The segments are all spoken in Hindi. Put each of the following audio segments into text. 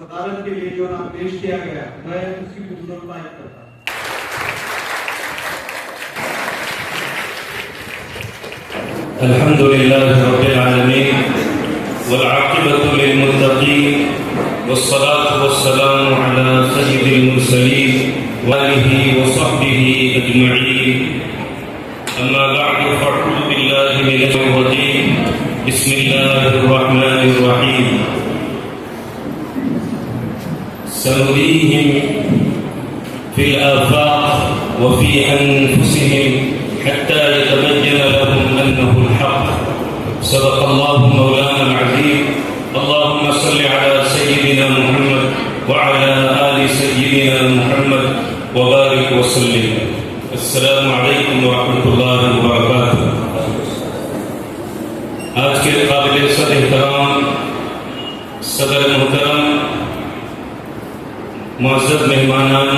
सदारत के लिए जो नाम पेश किया गया मैं उसकी पूर्णता करता हूं। अल्हम्दुलिल्लाह रब्बिल आलमीन वल आक़िबतु लिल मुत्तक़ीन वस्सलातु वस्सलामु अला सय्यिदिल मुरसलीन व आलिहि व सहबिहि अजमईन अम्मा बअद फ़अऊज़ु बिल्लाहि मिनश शैतानिर रजीम बिस्मिल्लाहिर रहमानिर रहीम सनुरीहिम फिल आफ़ाक़ व फ़ी अनफ़ुसिहिम हत्ता यतबय्यन लहुम अन्नहुल हक़ सदक़ल्लाहु मौलाना अज़ीम अल्लाहुम्मा सल्लि अला सय्यिदिना मुहम्मद व अला आलि सय्यिदिना मुहम्मद व बारिक व सल्लिम। अस्सलामु अलैकुम व रहमतुल्लाहि व बरकातुहू। आज के काबिल सद एहतराम सदर मोहतरम मुअज़्ज़ज़ मेहमानान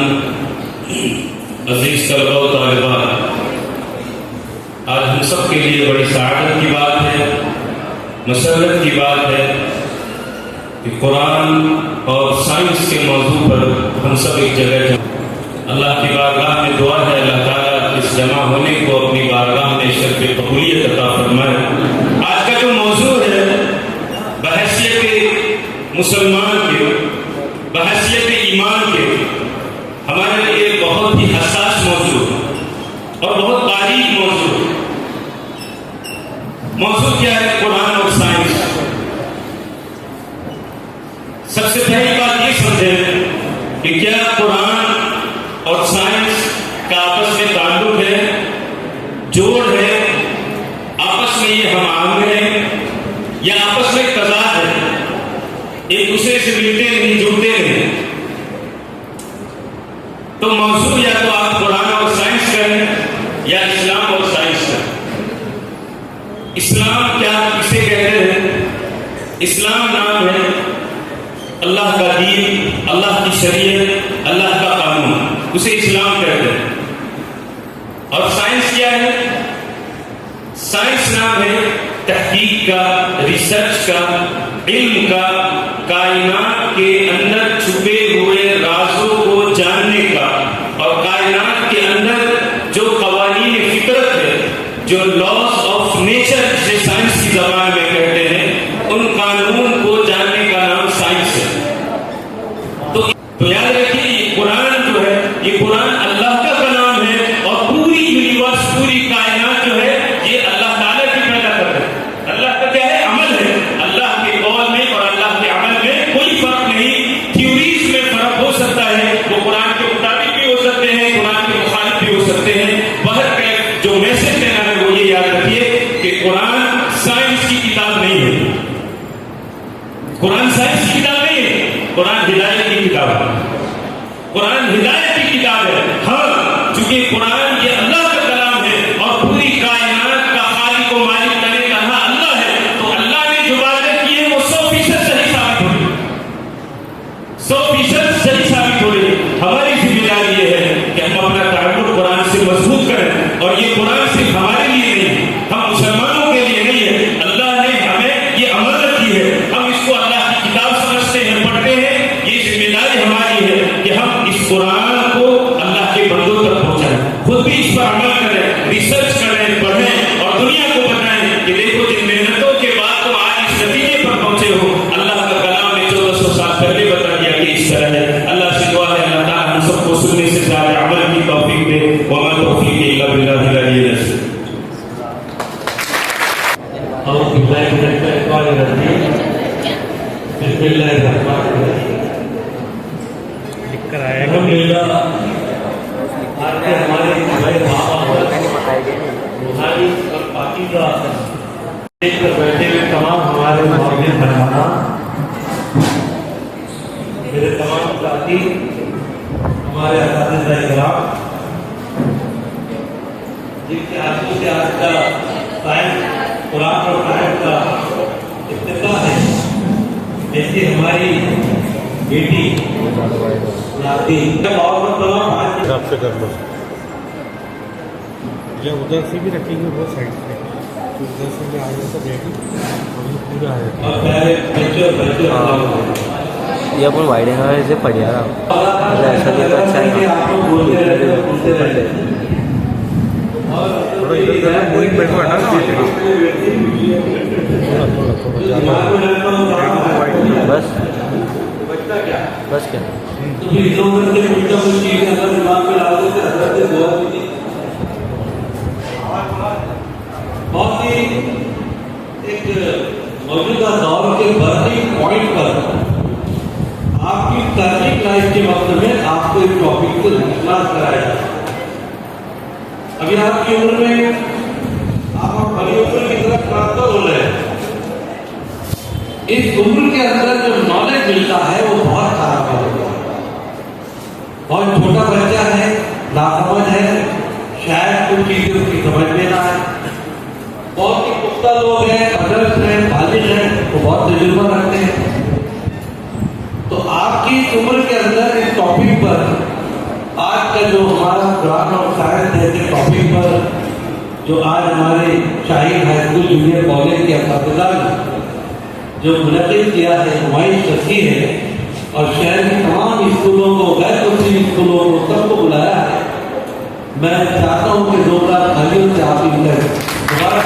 अज़ीज़ तलबा व तालिबात, आज हम सब के लिए बड़ी सआदत की बात है, मसरत की बात है कि कुरान और साइंस के मौजू पर हम सब एक जगह हैं। अल्लाह की बारगाह में दुआ है अल्लाह ताला इस जमा होने को अपनी बारगाह में शर्फ़ कबूलियत अता फरमाए। आज का जो मौजू है बहैसियत मुसलमान के, बहैसियत ईमान के, हमारे लिए बहुत ही हसास मौजू और बहुत बारीक मौजू। मौजू क्या है? कुरान और साइंस। सबसे पहली बात ये समझें कि क्या कुरान और साइंस का आपस में ताल्लुक है, जोड़ है, आपस में ये हम आंग हैं या आपस में तज़ाद है, एक दूसरे से मिलते नहीं, जुड़ते नहीं। तो मौजू या तो आप कुरान और साइंस करें या इस्लाम और साइंस करें। इस्लाम क्या किसे कहते हैं? इस्लाम नाम है अल्लाह का दीन, अल्लाह की शरीयत, अल्लाह का कानून, उसे इस्लाम कहते हैं। और साइंस क्या है? साइंस नाम है तहकीक का, रिसर्च का, इल्म का, कायनात के अंदर छुपे हुए राजों को जानने का, और कायनात के अंदर जो कवानीन फितरत है, जो लॉज ऑफ नेचर जिसे साइंस की जबान में कहते हैं, उन कानून को जानने का नाम साइंस है। तो याद रखिए ये कुरान जो है, ये कुरान अल्लाह का कलाम है और पूरी यूनिवर्स, पूरी कायनात जो है ये अल्लाह ताला की पैदा कर रहे हैं। अल्लाह का क्या है? अमल है। अल्लाह के कौल में और अल्लाह के अमल में कोई फर्क नहीं। थ्योरीज में फर्क हो सकता है, वो कुरान के मुताबिक भी हो सकते हैं, कुरान के मुखालिफ भी हो सकते हैं। बहरकैफ जो मैसेज देना है वो ये याद रखिए कि कुरान साइंस की किताब नहीं है। कुरान साइंस की किताब नहीं है, कुरान हिदायत की किताब है। कुरान हिदायत की किताब है। हाँ, चूंकि कुरान ये अल्लाह का कलाम है और पूरी कायनात का खालिक व मालिक तने तन्हा अल्लाह है, तो अल्लाह ने जो बातें की है वो 100% सही साबित हो रही, 100% सही साबित हो रही। हमारी जिम्मेदारी ये है कि हम अपना ताल्लुक कुरान से मजबूत करें, और ये कुरान सिर्फ हमारे लिए नहीं है, हम मुसलमानों के लिए नहीं है। अल्लाह ने हमें ये अमानत की है, हम इसको अल्लाह की किताब समझते हैं, पढ़ते हैं। ये जिम्मेदारी हमारी है कि हम इस कुरान को वालिदों तक पहुंचाएं, खुद भी इस पर अमल करें, रिसर्च करें, पढ़ें और दुनिया को बताएं कि देखो जिन मेहनतों के बाद तुम आज इस नतीजे पर पहुंचे हो, अल्लाह का कलाम ने 1400 साल पहले बता दिया कि इस तरह है। अल्लाह से दुआ है अल्लाह ताला हम सबको सुनने से ज्यादा अमल की तौफीक दे। वमा तौफीक इल्ला बिल्लाहिल अलिय्यिल अज़ीम। बैठे हुए तमाम हमारे मौजूद मेहमान, मेरे तमाम साथी, हमारे असातिज़ा-ए-किराम, जिनके हाथों से आज का साइंस, कुरान और साइंस का इफ्तिताह है, ऐसी हमारी बेटी नाती और तमाम आज आपसे कर लो या उधर से भी रखेंगे वो साइड से, तो उधर से भी आएगा तो रेडी अभी पूरा है। और पहले बच्चों ये अपन वाइडिंग से पढ़ रहा ऐसा भी तो अच्छा है। थोड़ा इधर का मूविंग बैठो हटा दीजिए, थोड़ा बस बस क्या बहुत ही एक मौजूदा दौर के बर्निंग पॉइंट पर आपकी टर्निंग लाइफ के वक्त में आपको एक टॉपिक को क्लास कराया जाए। अभी आपकी उम्र में आप बड़ी उम्र की तरफ ट्रांसफर हो रहे हैं। इस उम्र के अंदर जो नॉलेज मिलता है वो बहुत खराब होता है। बहुत छोटा बच्चा है, नासमझ है, शायद कुछ चीजें उसकी समझ में ना आए। बहुत ही पुख्ता लोग हैं, अडल्ट हैं, बालिग हैं, वो बहुत तजुर्बा रखते हैं। तो आपकी उम्र के अंदर इस टॉपिक पर आज का जो हमारा कुरान और साइंस जैसे टॉपिक पर जो आज हमारे Shaheen high school junior college के असातिज़ा ने जो मुनक़िद किया है, नुमाइश रखी है और शहर के तमाम स्कूलों को, गैर मुस्लिम स्कूलों को, सबको बुलाया है। मैं चाहता हूँ कि जोरदार तालियों से आप इनका दोबारा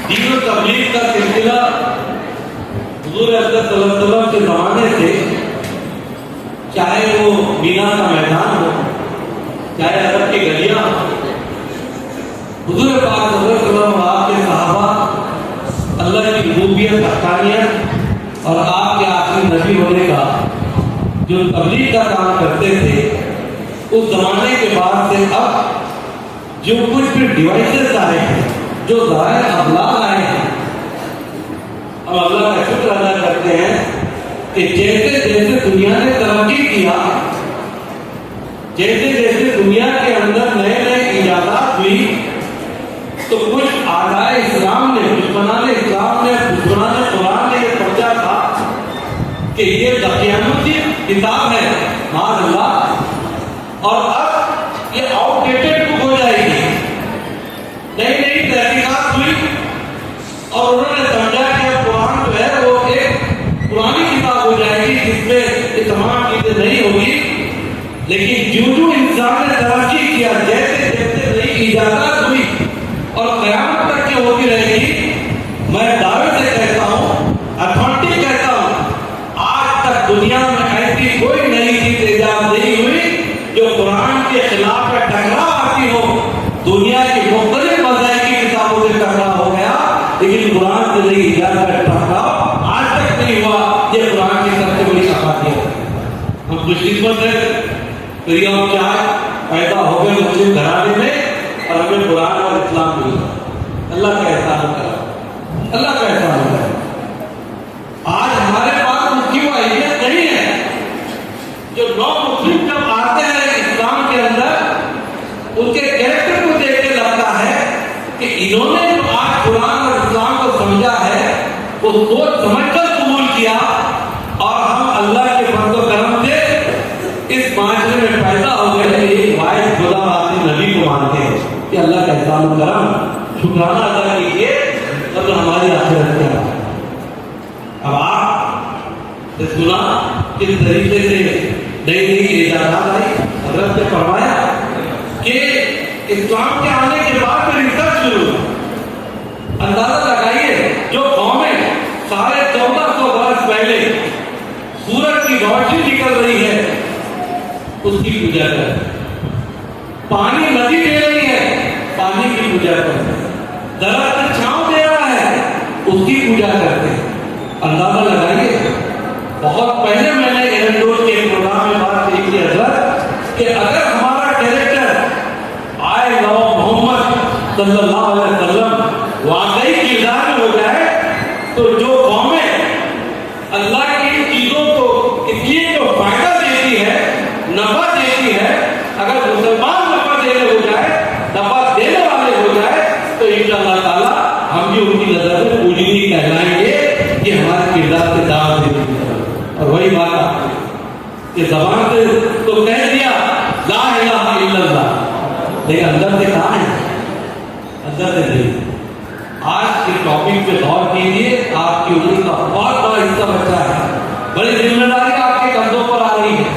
दीन और तबलीग का सिलसिला हुज़ूर अक़दस सल्लल्लाहु अलैहि वसल्लम के ज़माने से, चाहे वो मीना का मैदान हो, चाहे अरब की गलियां हो, हुज़ूर पाक सल्लल्लाहु अलैहि वसल्लम और आपके सहाबा अल्लाह की रुबूबियत, हक़ानियत और आपके आखिरी नबी होने का जो तबलीग का काम करते थे, उस जमाने के बाद से अब जो कुछ भी डिवाइसेस आए हैं, जो ज़राए अबलाग आए हैं, हम अल्लाह का शुक्र अदा करते हैं कि जैसे जैसे दुनिया ने तरक्की किया, जैसे जैसे दुनिया के अंदर नए नए इजादात हुई, तो कुछ आदाए इस्लाम ने, दुश्मनाने इस्लाम ने, दुश्मनाने कुरान ने ये सोचा था कि ये क़यामत की किताब है, माज़अल्लाह, और अब ये आउटडेटेड बुक हो जाएगी। नई नई तहकीकात हुई और उन्होंने समझा कि कुरान जो है वो एक पुरानी किताब हो जाएगी जिसमें ये तमाम चीजें नहीं होगी। लेकिन जो जो इंसान ने तरक्की किया, जैसे जैसे नई इजाजत हुई और क़यामत तक की होती रहेगी, मैं दावे से कहता हूँ, अथॉरिटी कहता हूँ, आज तक दुनिया में ऐसी कोई नई चीज इजाद नहीं हुई जो कुरान के खिलाफ टकराव आती हो। दुनिया की मुख्तलिफ मज़ाहिब की किताबों से टकराव हो गया, लेकिन कुरान से नई इजाजत का टकराव आज तक नहीं हुआ। ये कुरान की सबसे बड़ी सफाती है। हम खुशकिस्मत हैं, फ्री ऑफ चार्ज पैदा हो गए मुस्लिम घराने में और हमें कुरान और इस्लाम मिला। अल्लाह का एहसान करा, अल्लाह का एहसान करा। आज हमारे पास उसकी वो अहमियत नहीं है। जो नौ मुस्लिम जब आते हैं इस्लाम के अंदर, उनके कैरेक्टर को देख के लगता है कि इन्होंने जो आज कुरान और इस्लाम को समझा है, वो सोच समझकर कबूल किया, और हम अल्लाह के फज़्ल व करम से इस माशरे में पैदा हो गए एक वाहिद खुदा वाली नबी को मानते हैं कि अल्लाह का एहसान व करम, शुक्राना अदा कीजिए, तब तो हमारी आखिरत क्या है। अब आप तो सुना किस तरीके से नई नई इजाजत आई। हजरत ने फरमाया कि इस्लाम के आने के बाद फिर रिसर्च शुरू हुआ। अंदाजा लगाइए, जो कौमें 1450 वर्ष पहले सूरज की रोशनी निकल रही है उसकी पूजा कर, पानी नदी दे रही है पानी की पूजा कर, दरख्त छांव दे रहा है उसकी पूजा करते। अंदाजा लगाइए, बहुत पहले मैंने एरंडोर के प्रोग्राम में बात की थी हजरत कि अगर हमारा कैरेक्टर आए लव मोहम्मद सल्लल्लाहु अलैहि वसल्लम वाकई किरदार में हो जाए तो जो कौमें अल्लाह की चीजों को इसलिए जो फायदा देती है, नफा देती है, अगर मुसलमान नफा देने हो जाए, नफा देने वाले हो जाए तो इंशाअल्लाह ताला हम भी उनकी नजर में पूजनीय कहलाएंगे कि हमारे किरदार के दाव देंगे। और वही बात कि जबान से तो कह दिया ला इलाहा इल्लल्लाह, लेकिन अंदर से कहाँ है? अंदर से नहीं। आज के टॉपिक पे गौर कीजिए, आपकी उम्र का बहुत बड़ा हिस्सा बचा है, बड़ी जिम्मेदारी आपके कंधों पर आ रही है।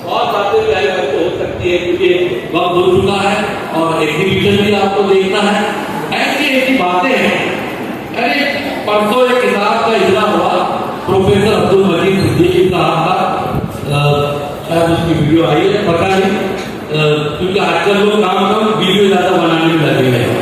बहुत बातें प्यारी बातें हो सकती है क्योंकि वक्त हो चुका है और एग्जीबिशन भी आपको देखना है। ऐसी ऐसी बातें हैं। अरे परसों एक किताब का इजरा हुआ, प्रोफेसर अब्दुल मजीद सिद्दीकी साहब का, शायद उसकी वीडियो आई है, पता नहीं, क्योंकि आजकल लोग काम कम वीडियो ज्यादा बनाने में लगे हैं।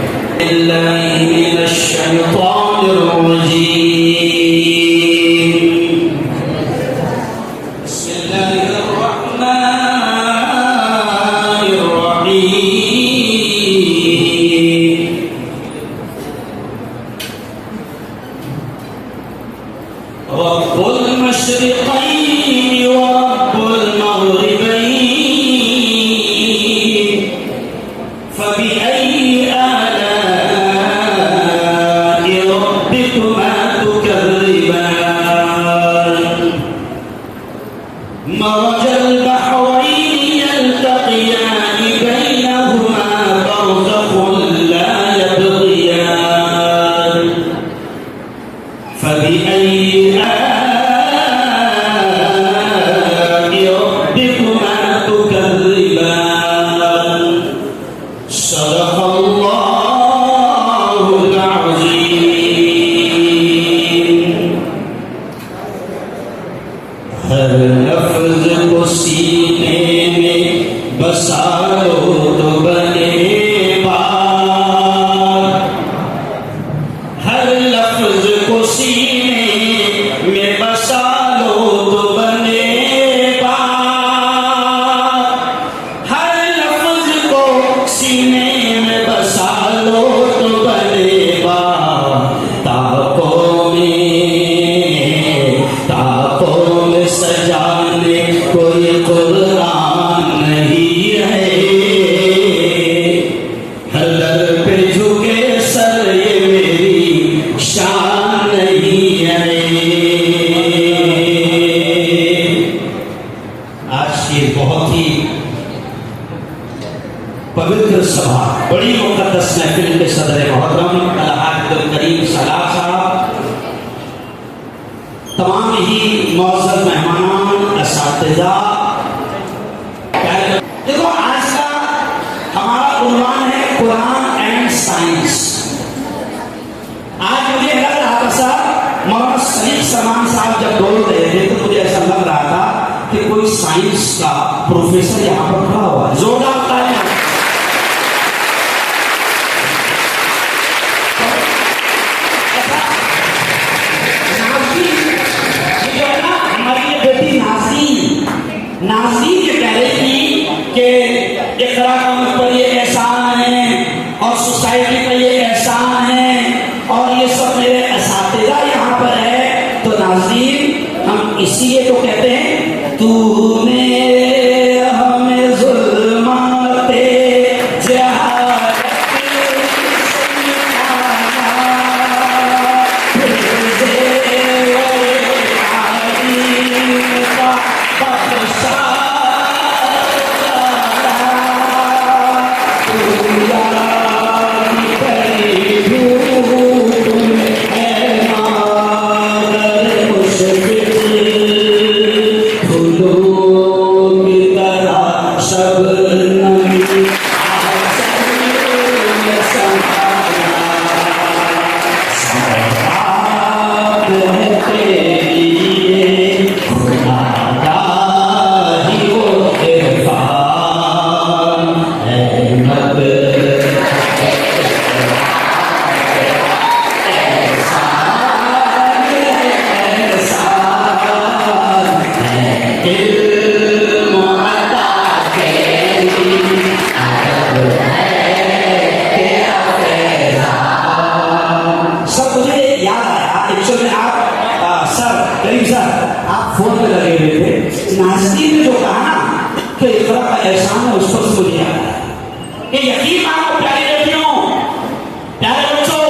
पवित्र सभा, बड़ी मुक़द्दस महफिल के सदर मोहतरम अल-हाफ़िज़ करीम सलाह साहब, तमाम ही मौजूद मेहमान, असातिज़ा। देखो आज का हमारा उन्वान है कुरान एंड साइंस। आज मुझे लग रहा था साहब, मौलाना शरीफ सलमान साहब जब बोल रहे थे तो मुझे ऐसा लग रहा था कि कोई साइंस का प्रोफेसर यहाँ पर खड़ा हुआ है। जोरदार तालियां। नाज़रीन ये कह रही थी कि इक़रा का मतलब ये एहसान है और सोसाइटी का ये एहसान है और ये सब मेरे असातिज़ा यहाँ पर है। तो नाज़रीन हम इसीलिए तो कहते हैं तूने हमें ज़ुल्माते जहालत से जनाब सर करीम सर आप फोन पे लगे हुए थे। नाज़रीन ने जो कहा ना कि इकरा का एहसान है, उस पर से मुझे याद आया कि यकीन मानो प्यारी बेटियों, प्यारे बच्चों,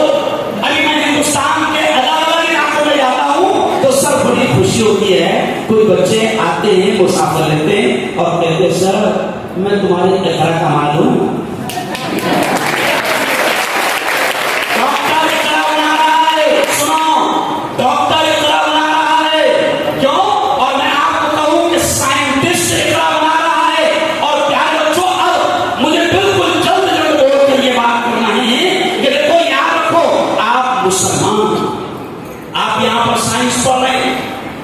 अभी मैं हिंदुस्तान के अलग अलग इलाकों में जाता हूँ तो सर बड़ी खुशी होती है। कोई बच्चे आते हैं, मुसाफिर लेते हैं और कहते हैं सर मैं तुम्हारे इकरा का मालूम डॉक्टर इकरा बना रहा है। सुनो, डॉक्टर इकरा बना रहा है। क्यों? और मैं आपको कहूं कि साइंटिस्ट इकरा बना रहा है। और प्यारे बच्चों, अब मुझे बिल्कुल जल्द जल्द बोल कर ये बात करना है कि देखो याद रखो, आप मुसलमान, आप यहाँ पर साइंस पढ़ रहे हैं।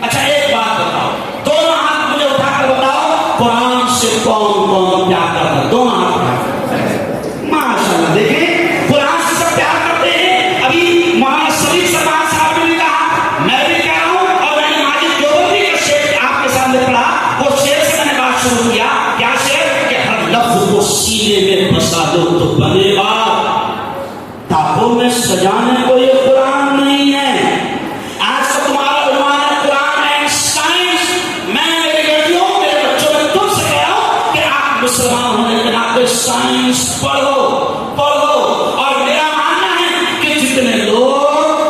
अच्छा एक बात बताओ, दोनों हाथ मुझे उठाकर बताओ, कुरान से कौन कौन प्यार करता है? दोनों हाथ उठाकर। माशाल्लाह, देखें कुरान से सब प्यार करते हैं। अभी मौलाना शरीफ सरदार साहब ने कहा, मैं भी कह रहा हूं, और मैंने माजिद देवबंदी का शेर आपके सामने पढ़ा। वो शेर से मैंने बात शुरू किया। क्या शेर? कि हर लफ्ज को सीने में बसा दो तो बनेगा। ताकों में सजाने को ये कुरान नहीं है। आज तो तुम्हारा उन्वान है कुरान एंड साइंस। मैं मेरी बेटियों, मेरे बच्चों में तुमसे कह रहा हूं कि आप मुसलमान होने के नाते साइंस पढ़ो पढ़ो। और मेरा मानना है कि जितने लोग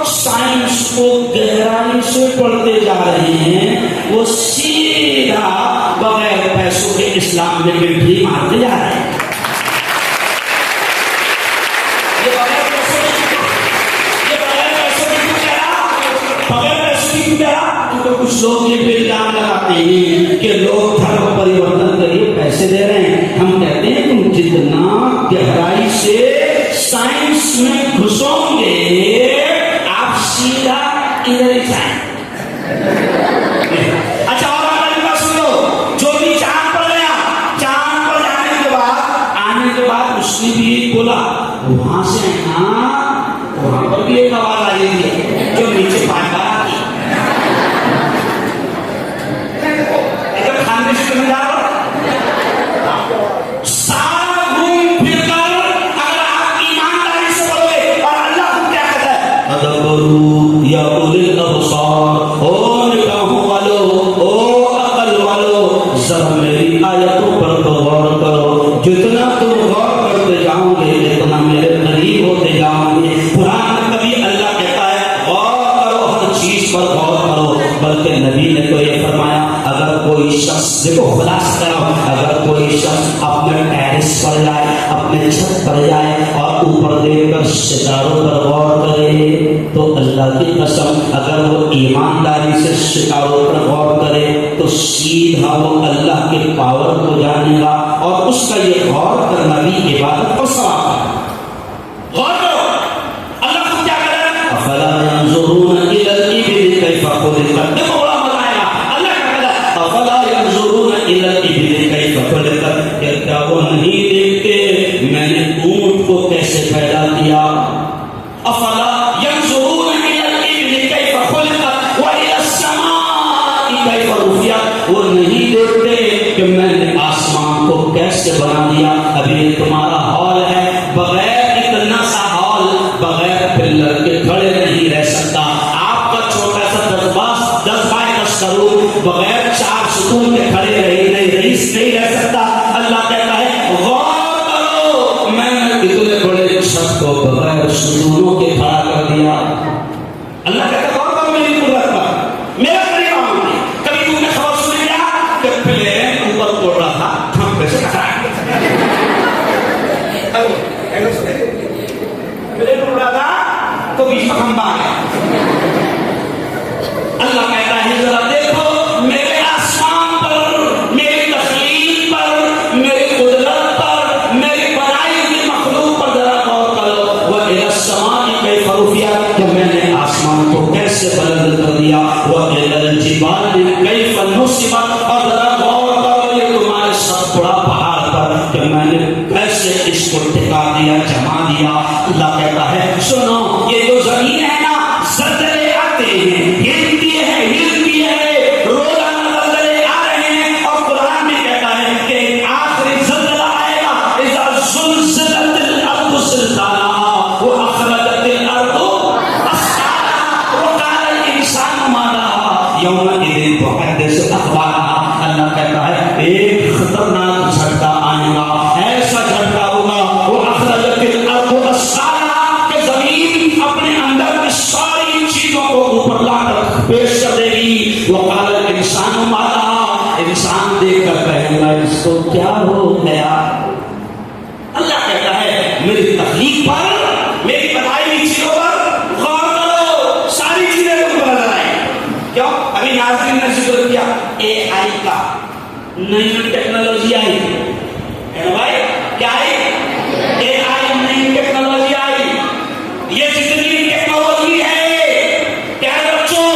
साइंस को गहराई से पढ़ते जा रहे हैं वो सीधा बगैर पैसों के इस्लाम में भी मारते जा रहे हैं। ये बगैर पैसों की तरह, क्योंकि कुछ लोग ये भी इल्जाम लगाते हैं कि लोग धर्म परिवर्तन के लिए पैसे दे रहे हैं। हम कहते हैं तुम जितना गहराई से साइंस में घुसोगे आप सीधा इधर ही जाएंगे। अच्छा और अगली बात सुन लो, जो भी चांद पर गया, चांद पर जाने के बाद आने के बाद उसने भी बोला वहां से वहां पर भी एक आवाज आई है जो नीचे पाया खाने से तुम्हें जा सारा घूम फिर कर अगर आप ईमानदारी से बोलोगे। और अल्लाह को क्या कहता है? अदबरू या उलिल अबसार, ओ निगाहों वालो, ओ अकल वालो, जरा मेरी आयतों पर गौर करो। जितना तुम गौर करते जाओगे जितना मेरे करीब होते जाओगे। कुरान में कभी अल्लाह कहता है गौर करो, हर चीज पर गौर करो, बल्कि नबी ने तो ये फरमाया अगर कोई शख्स, देखो खुलासा करो, अगर कोई शख्स अपने टेरिस पर जाए, अपने छत पर जाए और ऊपर देखकर सितारों पर गौर करे तो अल्लाह की कसम अगर वो ईमानदारी से सितारों पर गौर करे तो सीधा वो अल्लाह के पावर को जानेगा और उसका ये गौर करना भी इबादत का सवाब है। गौर करो, अल्लाह को क्या कह रहा है? अफला यंजुरून इलल इबिल कैफा खुलिकत। देखो बड़ा मजा आएगा। अल्लाह क्या कह रहा है? अफला यंजुरून इलल इबिल कैफा खुलिकत। क्या वो नहीं देखते मैंने ऊंट को कैसे पैदा किया? अफला यंजुरून इलल इबिल कैफा खुलिकत व इलस समाई कैफा रुफियत। वो नहीं देखते कि मैंने आसमान को कैसे बना दिया। अभी तुम्हारा हॉल है, बगैर इतना सा हॉल बगैर पिलर के खड़े नहीं रह सकता। आपका छोटा सा 10 बाय 10 करोड़ बगैर 4 सुकून के खड़े नहीं रह सकता। अल्लाह कहता है गौर करो, मैंने इतने बड़े छत को बगैर सुकूनों के खड़ा कर दिया। अल्लाह कहता है गौर करो मेरी कुदरत पर, मेरा करीब आओगे। कभी तुमने खबर सुनी क्या कि प्लेन ऊपर उड़ रहा था, हम कैसे टकराए? प्लेन उड़ रहा था तो बीच में खंबा आ गया। अल्लाह कहता है जरा देखो मेरे आसमान पर, मेरी तख्लीक पर, मेरी कुदरत पर, मेरी बनाई हुई मखलूक पर जरा गौर करो। वह इलस समाई कैफा रुफियत, कि मैंने आसमान को कैसे बुलंद कर दिया। वह इलल जिबाल कैफा नुसिबत, और जरा गौर करो ये तुम्हारे सब बड़ा पहाड़ पर कि मैंने कैसे इसको टिका दिया, जमा दिया। अल्लाह कहता है सुनो ये जो जमीन है ना, ज़लज़ले आते हैं, हिलती है, रोजाना ज़लज़ले आ रहे हैं। और कुरान में कहता है कि आखिरी ज़लज़ला आएगा, इज़ा ज़ुलज़िलतिल अर्दु ज़िलज़ालहा व अखरजतिल अर्दु अस्क़ालहा व क़ाल यौमइदिन तुहद्दिसु अखबारहा। अल्लाह कहता है एक खतरनाक झटका आएगा, ऐसा झटका होगा वो अखरजतिल अर्दु अस्सालहा कि जमीन अपने अंदर की सारी चीजों को ऊपर लाकर पेश कर देगी। वक़ाल इंसानु मा लहा, इंसान देखकर कहेगा इसको क्या हो गया। अल्लाह कहता है मेरी तखलीक पर, मेरी बनाई हुई चीजों पर गौर करो, सारी चीजें तुमको नजर आए। क्यों? अभी नाज़रीन ने जिक्र किया AI का, नई टेक्नोलॉजी आई है भाई। क्या आई? AI नई टेक्नोलॉजी आई। ये जितनी टेक्नोलॉजी है प्यारे बच्चों,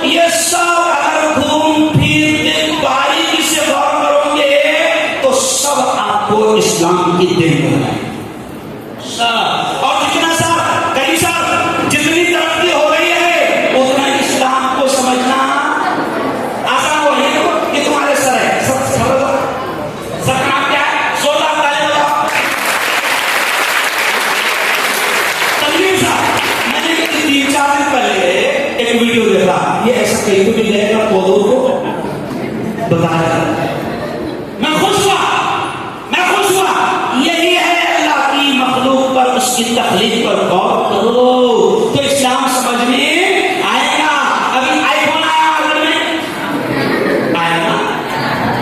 ये सब अगर घूम फिर के बारीकी से गौर करोगे तो सब आपको इस्लाम की देन है। और जितना सा कहीं सा जितनी तरक्की हो रही है उतना इस्लाम को समझना आसान हो रही है कि तुम्हारे सर है। सब सर नाम क्या है? 16 ताले बताओ। तनवीर साहब, मैंने 3-4 दिन पहले एक वीडियो देखा, ये ऐसा कहीं तो भी लेकर पौधों को बताया। मैं खुश हुआ। यही है अल्लाह की मखलूक पर, उसकी तखलीक पर गौर करो तो इस्लाम समझ में आएगा। अभी आईफोन आया हाथ में, आएगा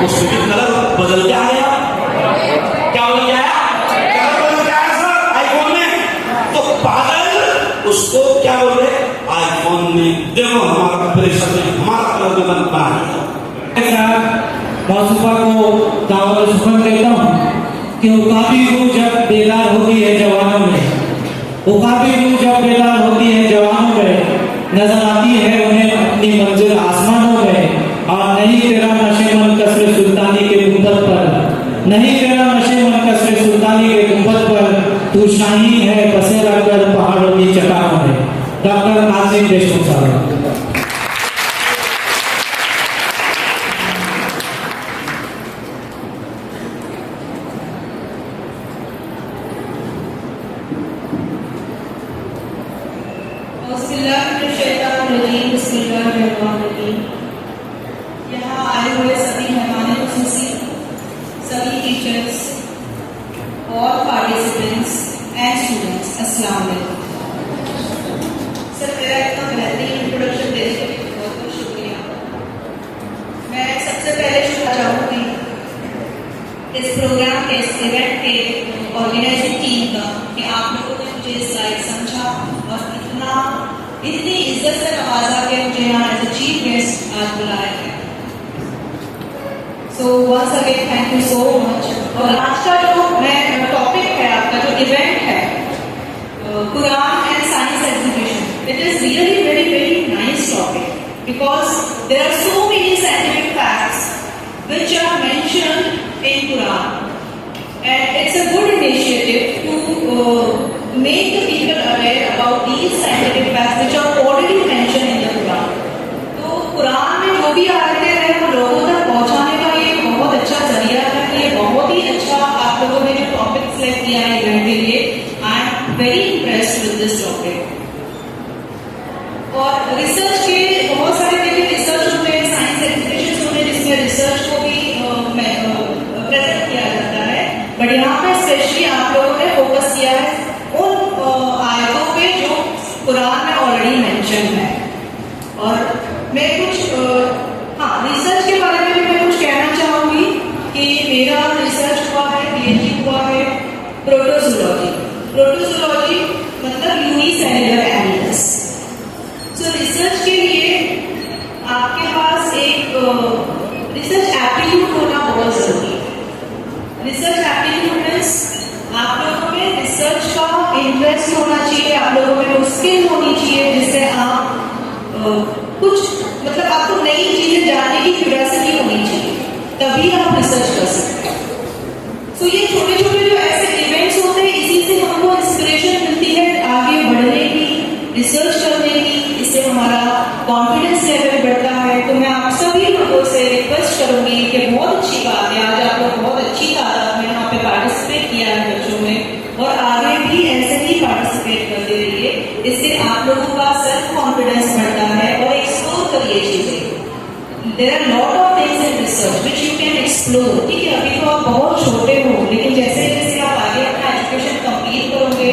उसमें भी कलर बदल के आया। क्या बदल गया? कलर बदल गया सर आईफोन में। तो पागल उसको क्या बोल रहे? आईफोन में देखो हमारा प्रेशर में हमारा कलर में बना दिया। मौसूफा को दावत सुखन देता हूँ कि उकाबी रूह जब बेदार होती है जवानों में, उकाबी रूह जब बेदार होती है जवानों में, नजर आती है उन्हें अपनी मंजिल आसमानों में। और नहीं तेरा नशे मन कसरे सुल्तानी के गुंबद पर, नहीं तेरा नशे मन कसरे सुल्तानी के गुंबद पर, तू शाही है बसेरा कर पहाड़ों की चट्टानों में। डॉक्टर नाज़िम देशमुख साहब। यहाँ आए हुए सभी मेहमान खुसूसी, सभी टीचर्स और पार्टिसिपेंट्स एंड स्टूडेंट्स, अस्सलाम वालेकुम। सर मेरा इतना बेहतरीन इंट्रोडक्शन देने के लिए बहुत बहुत शुक्रिया। मैं सबसे पहले शुक्रिया चाहूँगी इस प्रोग्राम के, इस इवेंट के ऑर्गेनाइजिंग टीम का कि आप लोगों ने मुझे इस लायक समझा और इतनी इज्जत से नवाजा के मुझे यहाँ एज अ चीफ गेस्ट आज बुलाया है। So once again thank you so much. और आज का जो टॉपिक है, आपका जो इवेंट है Quran and science exhibition, it is really very very nice topic because there are so many scientific facts which are mentioned in Quran and it's a good initiative to make the people aware about these scientific facts which are already mentioned in the Quran. तो कुरान में जो भी आयतें हैं वो लोगों तक पहुंचाने का ये बहुत अच्छा जरिया है। ये बहुत ही अच्छा आप लोगों ने जो टॉपिक सेलेक्ट किया है इवेंट के लिए, I am very impressed with this topic. और रिसर्च के बहुत सारे देखिए रिसर्च होते हैं, साइंस एग्जीबिशन होते हैं जिसमें रिसर्च को भी प्रेजेंट किया जाता है, बट यहाँ पे स्पेशली आप लोगों ने फोकस किया है उन आयतों पे जो कुरान में ऑलरेडी मेंशन है। और मैं कुछ रिसर्च के बारे में भी मैं कुछ कहना चाहूँगी कि मेरा रिसर्च हुआ है, PhD हुआ है प्रोटोजोलॉजी मतलब यूनिसेल्युलर एनिमल्स। सो रिसर्च के लिए आपके पास एक रिसर्च एप्टीट्यूड होना बहुत जरूरी है। रिसर्च एप्टीट्यूड मीन्स आप लोगों में रिसर्च का इंटरेस्ट होना चाहिए, आप लोगों में वो स्किल होनी चाहिए जिससे आप कुछ मतलब आपको नई चीजें जानने की क्यूरियोसिटी होनी चाहिए, तभी आप रिसर्च कर सकते हैं। तो ये छोटे छोटे जो ऐसे इवेंट्स होते हैं इसी से हमको इंस्पिरेशन मिलती है आगे बढ़ने की, रिसर्च करने की, इससे हमारा कॉन्फिडेंस लेवल बढ़ता है। तो मैं आप सभी लोगों से रिक्वेस्ट करूंगी कि बहुत अच्छी बात है, आज आप लोग बहुत अच्छी तादाद में यहाँ पे पार्टिसिपेट किया है बच्चों में, और आगे भी ऐसे ही पार्टिसिपेट करते रहिए। इससे आप लोगों का सेल्फ कॉन्फिडेंस बढ़ता है और एक्सप्लोर करिए चीजें। there are lot of things in research which you can explore. ठीक है, अभी तो आप बहुत छोटे हो, लेकिन जैसे जैसे आप आगे अपना एजुकेशन कंप्लीट करोगे,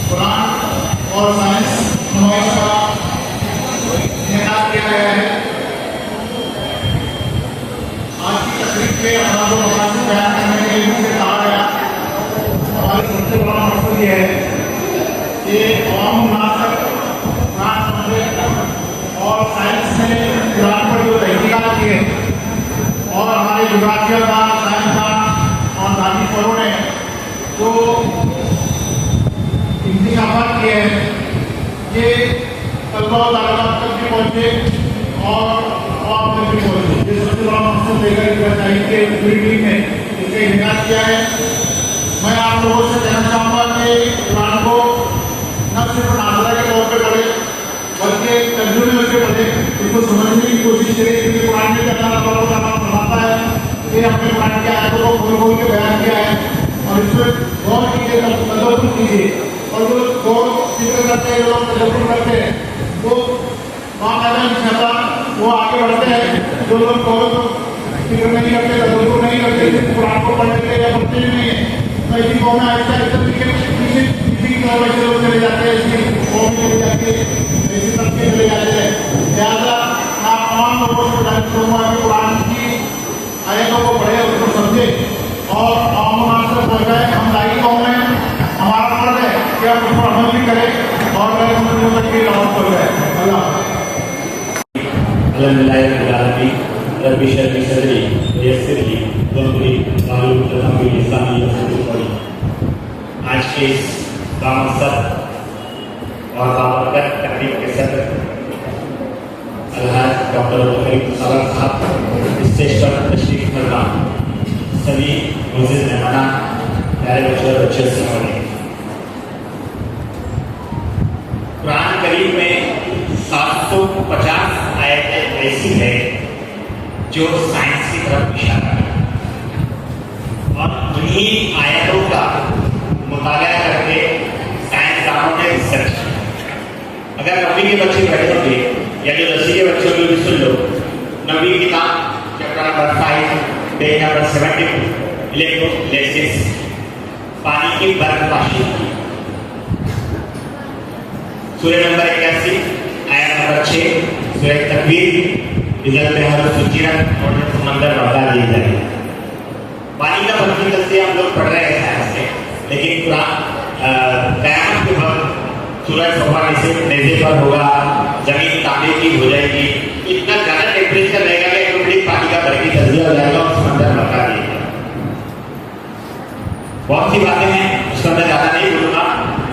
कुरान और साइंस समावेश का इनेकाद किया गया है। आज की तकरीब के अमराज और मकासद बयान करने के लिए मुझे कहा गया, हमारी सबसे बड़ा मकसद ये है कि अवाम मुनासिब कुरान समझे और साइंस में कुरान पर जो तहकीकात की है और हमारे जोग्राफिया का, साइंसदान और दानिशवरों ने जो इंतजामात किए हैं, ये तलबा और तालिबात तक भी पहुँचे और आवाम तक भी पहुँचे। ये सबसे बड़ा मकसद लेकर साइंस के पूरी टीम ने इसका इनेकाद किया है। मैं आप लोगों से कहना चाहूँगा कि कुरान को न सिर्फ नाज़रा के तौर पर पढ़े, बल्कि तर्जुमे में से पढ़े, इसको समझने की कोशिश करें, क्योंकि कुरान में अल्लाह तबारक व तआला फरमाता है कि अपने कुरान की आयतों को खोल खोल के बयान किया है और इस पर गौर कीजिए, तदब्बुर कीजिए। और जो गौर फिक्र करते हैं, जो लोग तदब्बुर करते हैं, वो बाकायदा इंशाअल्लाह वो आगे बढ़ते हैं। जो लोग गौर फिक्र नहीं करते, तदब्बुर नहीं करते, कुरान को पढ़ लेते या पढ़ते नहीं है, तो इसी कौम में आहिस्ता आहिस्ता किसी की तरफ ऐसे लोग चले जाते हैं, इसकी कौम चले जाते हैं, ऐसे तबके चले जाते हैं। लिहाजा आप तमाम लोगों से गुजारिश करूँगा कि कुरान की आयतों को पढ़े, उसको समझे और आम मुनासिब हो जाए। हम दाई कौम में हमारा फर्ज है कि हम उस पर अमल भी करें और गैर मुस्लिमों तक भी दावत कर जाए। अल्लाह आज के इस बामकसद और बाबरकत तकरीब के सदर अलहाज डॉक्टर साहब, स्टेज पर तशरीफ फरमा, सभी मुझे मेहमाना, प्यारे बच्चों और बच्चे से कुरान करीम में 750 आयतें ऐसी है जो साइंस की तरफ इशारा है और उन्हीं आयतों का मुताला करके साइंसदानों ने रिसर्च किया। अगर नबी के बच्चे बैठे होंगे या जो 10 के बच्चों को भी सुन लो, नबी किताब chapter number 5 page number 72 electrolysis, पानी की बर्फबाशी, सूरह नंबर 81 आयत नंबर 6 सूरह तकवीर, इधर बहर सुजीरत और समंदर बता दिए जाए। पानी का बर्फी से हम लोग पढ़ रहे हैं साइंस से, लेकिन कुरान क़यामत के वक्त सूरज सफा नेज़े पर होगा, जमीन तांबे की हो जाएगी, इतना ज़्यादा टेम्परेचर रहेगा कि कंप्लीट पानी का बर्फी तस्वीर हो जाएगा और समंदर बता दिएगा। बहुत सी बातें हैं, उसका मैं ज़्यादा नहीं बोलूँगा।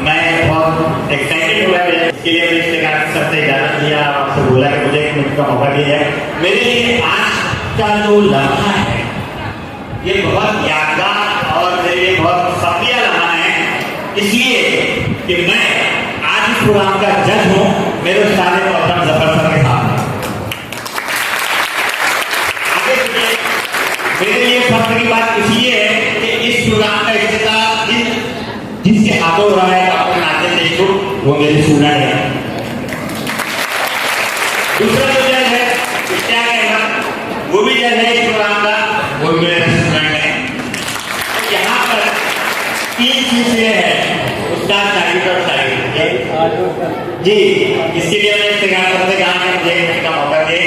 मैं बहुत एक्साइटेड हो गया, इसके लिए मैं इस्तेगार सबसे इजाज़त लिया, आपसे बोला कि मुझे 1 मिनट का मौका दिया है। मेरे लिए आज का जो लम्हा है ये बहुत यादगार और मेरे लिए बहुत सफलिया लम्हा है, इसलिए कि मैं आज इस प्रोग्राम का जज हूँ मेरे उस्ताद मोहतरम जफर सर के साथ। आगे चलिए, मेरे लिए फख्र की बात इसलिए है कि इस प्रोग्राम का इफ्तिताह जिसके हाथों हो रहा है डॉक्टर नाज़िर देशमुख, वो मेरे स्टूडेंट है। दूसरा जो जज है क्या कहना, वो भी जज है इस प्रोग्राम का, वो भी मेरे स्टूडेंट है। तो यहाँ पर 3 चीजें हैं, उस्ताद शागिर्द और शागिर्द जी, इसके लिए मैं इस्तेगार करते कहा कि मुझे एक का मौका दे।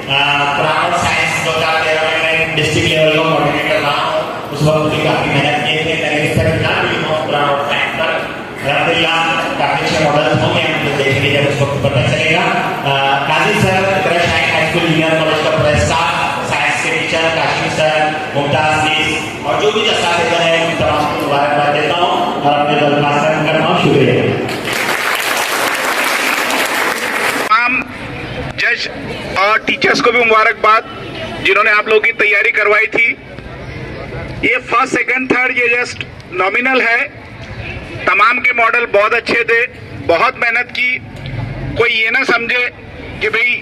कुरान और साइंस 2013 में मैं डिस्ट्रिक्ट लेवल का कोऑर्डिनेटर रहा हूँ, उस वक्त मुझे काफी मेहनत किए थे, मैंने इस तरह का भी कुरान और साइंस पर अल्हम्दुलिल्लाह काफी अच्छे मॉडल होंगे, हम लोग देखेंगे जब उस वक्त पता चलेगा। Kazi sir, high school junior college का प्रेस स्टाफ, साइंस के teacher Qasim sir, Mumtaz miss और जो भी असातिज़ा है उन तमाम को मुबारकबाद देता हूँ और अपने दरख्वास्त करता हूँ। शुक्रिया। तमाम जज और टीचर्स को भी मुबारकबाद जिन्होंने आप लोगों की तैयारी करवाई थी। ये फर्स्ट, सेकंड, थर्ड ये जस्ट नॉमिनल है, तमाम के मॉडल बहुत अच्छे थे। बहुत मेहनत की। कोई ये ना समझे कि भाई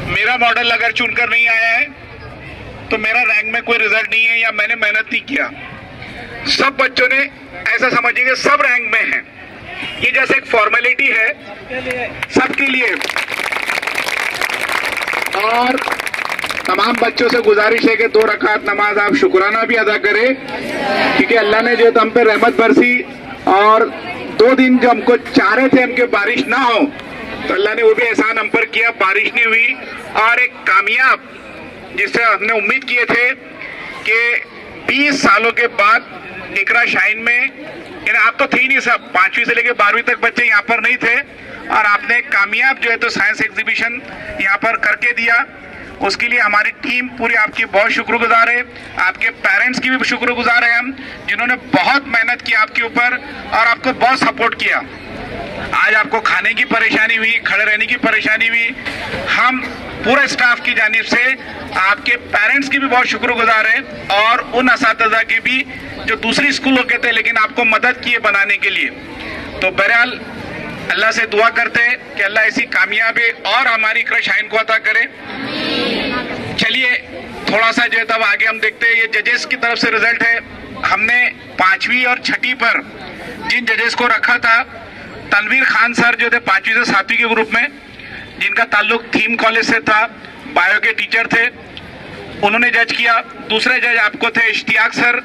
मेरा मॉडल अगर चुनकर नहीं आया है तो मेरा रैंक में कोई रिजल्ट नहीं है या मैंने मेहनत नहीं किया। सब बच्चों ने ऐसा समझिए कि सब रैंक में हैं। ये जैसे एक फॉर्मेलिटी है सबके लिए। और तमाम बच्चों से गुजारिश है कि 2 रकात नमाज आप शुक्राना भी अदा करें, क्योंकि अल्लाह ने जो हम पे रहमत बरसी और 2 दिन जो हमको चाह रहे थे हमके बारिश ना हो तो अल्लाह ने वो भी एहसान हम पर किया, बारिश नहीं हुई। और एक कामयाब जिससे हमने उम्मीद किए थे कि 20 सालों के बाद इकरा शाइन में, यानी आप तो थे ही नहीं, सब 5वीं से लेकर 12वीं तक बच्चे यहाँ पर नहीं थे और आपने कामयाब जो है तो साइंस एग्जीबिशन यहाँ पर करके दिया। उसके लिए हमारी टीम पूरी आपकी बहुत शुक्रगुजार है। आपके पेरेंट्स की भी शुक्रगुजार है हम, जिन्होंने बहुत मेहनत की आपके ऊपर और आपको बहुत सपोर्ट किया। आज आपको खाने की परेशानी हुई, खड़े रहने की परेशानी हुई, हम पूरे स्टाफ की जानिब से आपके पेरेंट्स की भी बहुत शुक्रगुजार है और उन असातिज़ा की भी जो दूसरी स्कूलों के थे लेकिन आपको मदद किए बनाने के लिए। तो बहरहाल अल्लाह से दुआ करते हैं कि अल्लाह ऐसी कामयाबी और हमारी इकरा शाइन को अता करे। चलिए थोड़ा सा जो है तब आगे हम देखते हैं। ये जजेस की तरफ से रिजल्ट है। हमने 5वीं और 6ठी पर जिन जजेस को रखा था, तनवीर खान सर जो थे 5वीं से 7वीं के ग्रुप में, जिनका ताल्लुक थीम कॉलेज से था, बायो के टीचर थे, उन्होंने जज किया। दूसरे जज आपको थे इश्तियाक सर,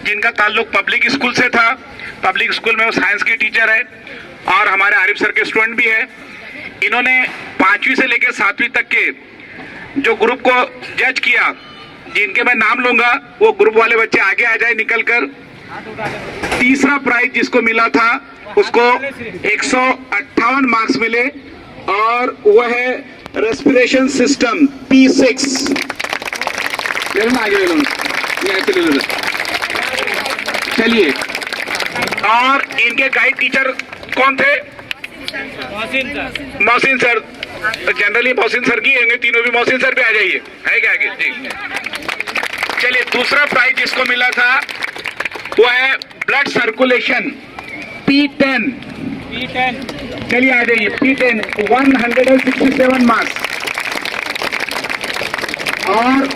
जिनका ताल्लुक पब्लिक स्कूल से था, पब्लिक स्कूल में वो साइंस के टीचर है और हमारे आरिफ सर के स्टूडेंट भी है। इन्होंने 5वीं से लेकर 7वीं तक के जो ग्रुप को जज किया, जिनके मैं नाम लूंगा, वो ग्रुप वाले बच्चे आगे आ जाए निकल कर। तीसरा प्राइज जिसको मिला था उसको 158 मार्क्स मिले और वह है रेस्पिरेशन सिस्टम P6। ले लो आगे, ले लो, चलिए। और इनके गाइड टीचर कौन थे? Mohsin sir. Generally Mohsin sir की होंगे तीनों भी। मोहसिन सर पे आ जाइए, है क्या आगे? ठीक। चलिए दूसरा प्राइज जिसको मिला था वो है ब्लड सर्कुलेशन P10। चलिए आ जाइए, P10 167 मार्क्स। और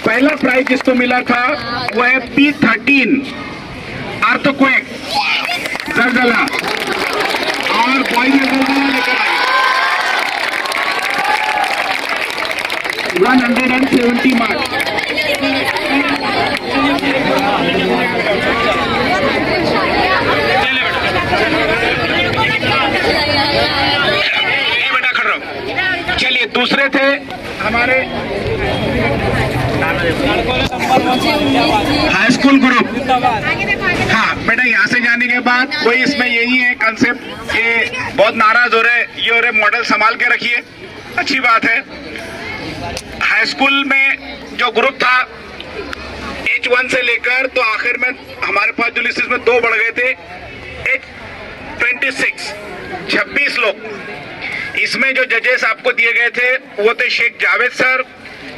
पहला प्राइज जिसको मिला था वो है P13 अर्थक्वेक, जलजला। और बॉयज में जलजला लेकर आए 170 मार्क्स। बेटा खड़ रहो। चलिए दूसरे थे हमारे हाई स्कूल ग्रुप। हाँ बेटा, यहाँ से जाने के बाद कोई इसमें यही है कंसेप्ट कि बहुत नाराज हो रहे, ये हो रहे, मॉडल संभाल के रखिए, अच्छी बात है। हाई स्कूल में जो ग्रुप था H1 से लेकर तो आखिर में हमारे पास जो लिस्ट में 2 बढ़ गए थे, H26 26 लोग। इसमें जो जजेस आपको दिए गए थे वो थे शेख जावेद सर,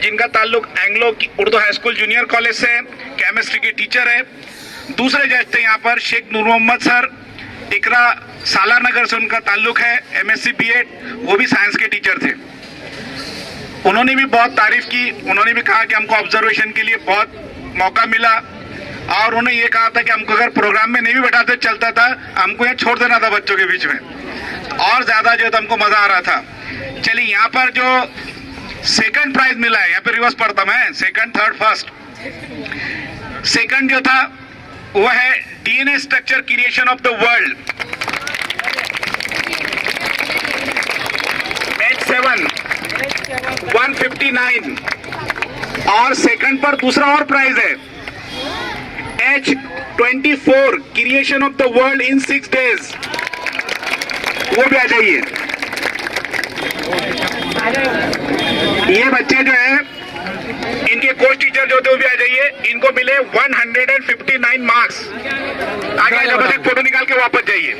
जिनका ताल्लुक Anglo Urdu high school junior college से, केमिस्ट्री के टीचर है। दूसरे जज थे यहाँ पर शेख नूर मोहम्मद सर, इकरा सालार नगर से उनका ताल्लुक है, MSc B.Ed, वो भी साइंस के टीचर थे। उन्होंने भी बहुत तारीफ की। उन्होंने भी कहा कि हमको ऑब्जर्वेशन के लिए बहुत मौका मिला और उन्होंने ये कहा था कि हमको अगर प्रोग्राम में नहीं भी बैठाते चलता था, हमको यहाँ छोड़ देना था बच्चों के बीच में, और ज्यादा जो है तो हमको मजा आ रहा था। चलिए यहाँ पर जो सेकंड प्राइज मिला है, यहाँ पे रिवर्स पढ़ता मैं, सेकंड थर्ड फर्स्ट। सेकंड जो था वो है DNA structure creation of the world, H7 159। और सेकंड पर दूसरा और प्राइज है H24 creation of the world in 6 days, वो भी आ जाइए। ये बच्चे जो है, इनके कोच टीचर जो थे वो भी आ जाइए। इनको मिले 159 मार्क्स। आगे आ जाओ, बस एक फोटो निकाल के वापस जाइए,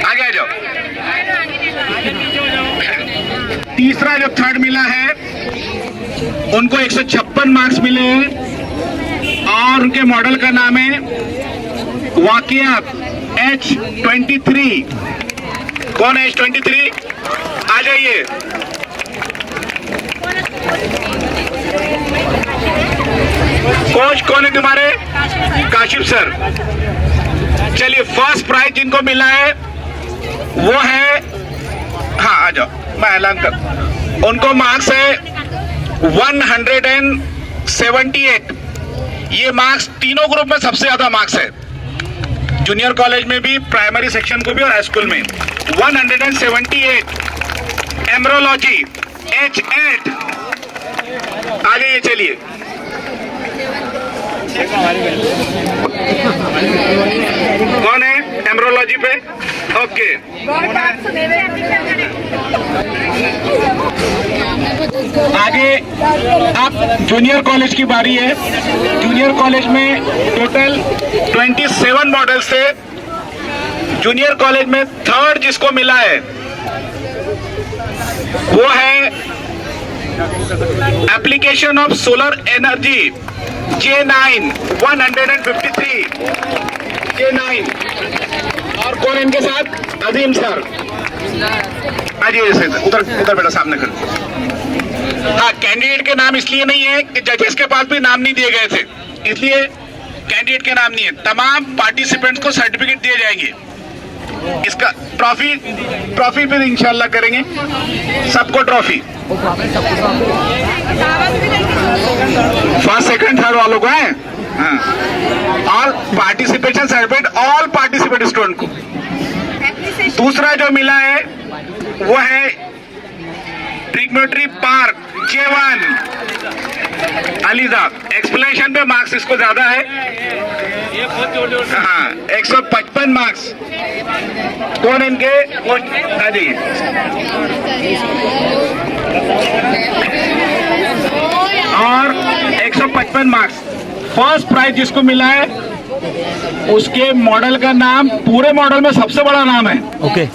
आगे आ जाओ। तीसरा जो थर्ड मिला है उनको 156 मार्क्स मिले हैं और उनके मॉडल का नाम है वाकिया H23। कौन है एज 23? आ जाइए। कोच कौन है तुम्हारे? काशिफ सर। चलिए, फर्स्ट प्राइज जिनको मिला है वो है, हाँ आ जाओ, मैं ऐलान कर, उनको मार्क्स है 178। ये मार्क्स तीनों ग्रुप में सबसे ज्यादा मार्क्स है, जूनियर कॉलेज में भी, प्राइमरी सेक्शन को भी और हाई स्कूल में। 178 एमरोलॉजी H8। आ जाइए, चलिए। कौन है एमरोलॉजी पे? ओके, आगे आप जूनियर कॉलेज की बारी है। जूनियर कॉलेज में टोटल 27 मॉडल्स थे। जूनियर कॉलेज में थर्ड जिसको मिला है वो है application of solar energy J9 153 J9। और कौन है इनके साथ? अजीम सर। आइए उधर उधर बेटा, सामने कर। हाँ, कैंडिडेट के नाम इसलिए नहीं है कि जजेस के पास भी नाम नहीं दिए गए थे, इसलिए कैंडिडेट के नाम नहीं है। तमाम पार्टिसिपेंट्स को सर्टिफिकेट दिए जाएंगे। इसका ट्रॉफी भी इंशाल्लाह करेंगे, सबको ट्रॉफी। फर्स्ट सेकंड थर्ड वालों को है, हाँ। और participation certificate all participate student को। दूसरा जो मिला है वो है trigonometry park J1 ELISA. Explanation पे मार्क्स इसको ज्यादा है, हाँ 155 मार्क्स। कौन इनके? आ जाइए। और 155 मार्क्स। फर्स्ट प्राइज जिसको मिला है उसके मॉडल का नाम, पूरे मॉडल में सबसे बड़ा नाम है, okay,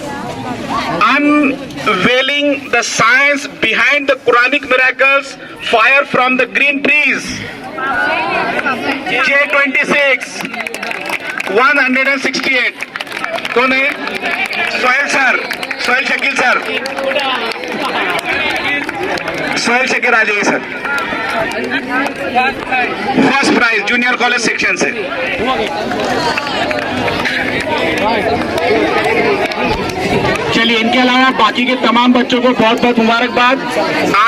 Unveiling the science behind the Quranic miracles, fire from the green trees, J26 168। कौन है? Sohail sir, Sohail Shakeel sir. सोहेल शकील आ जाइए sir. First prize junior college section से। चलिए, इनके अलावा बाकी के तमाम बच्चों को बहुत बहुत मुबारकबाद।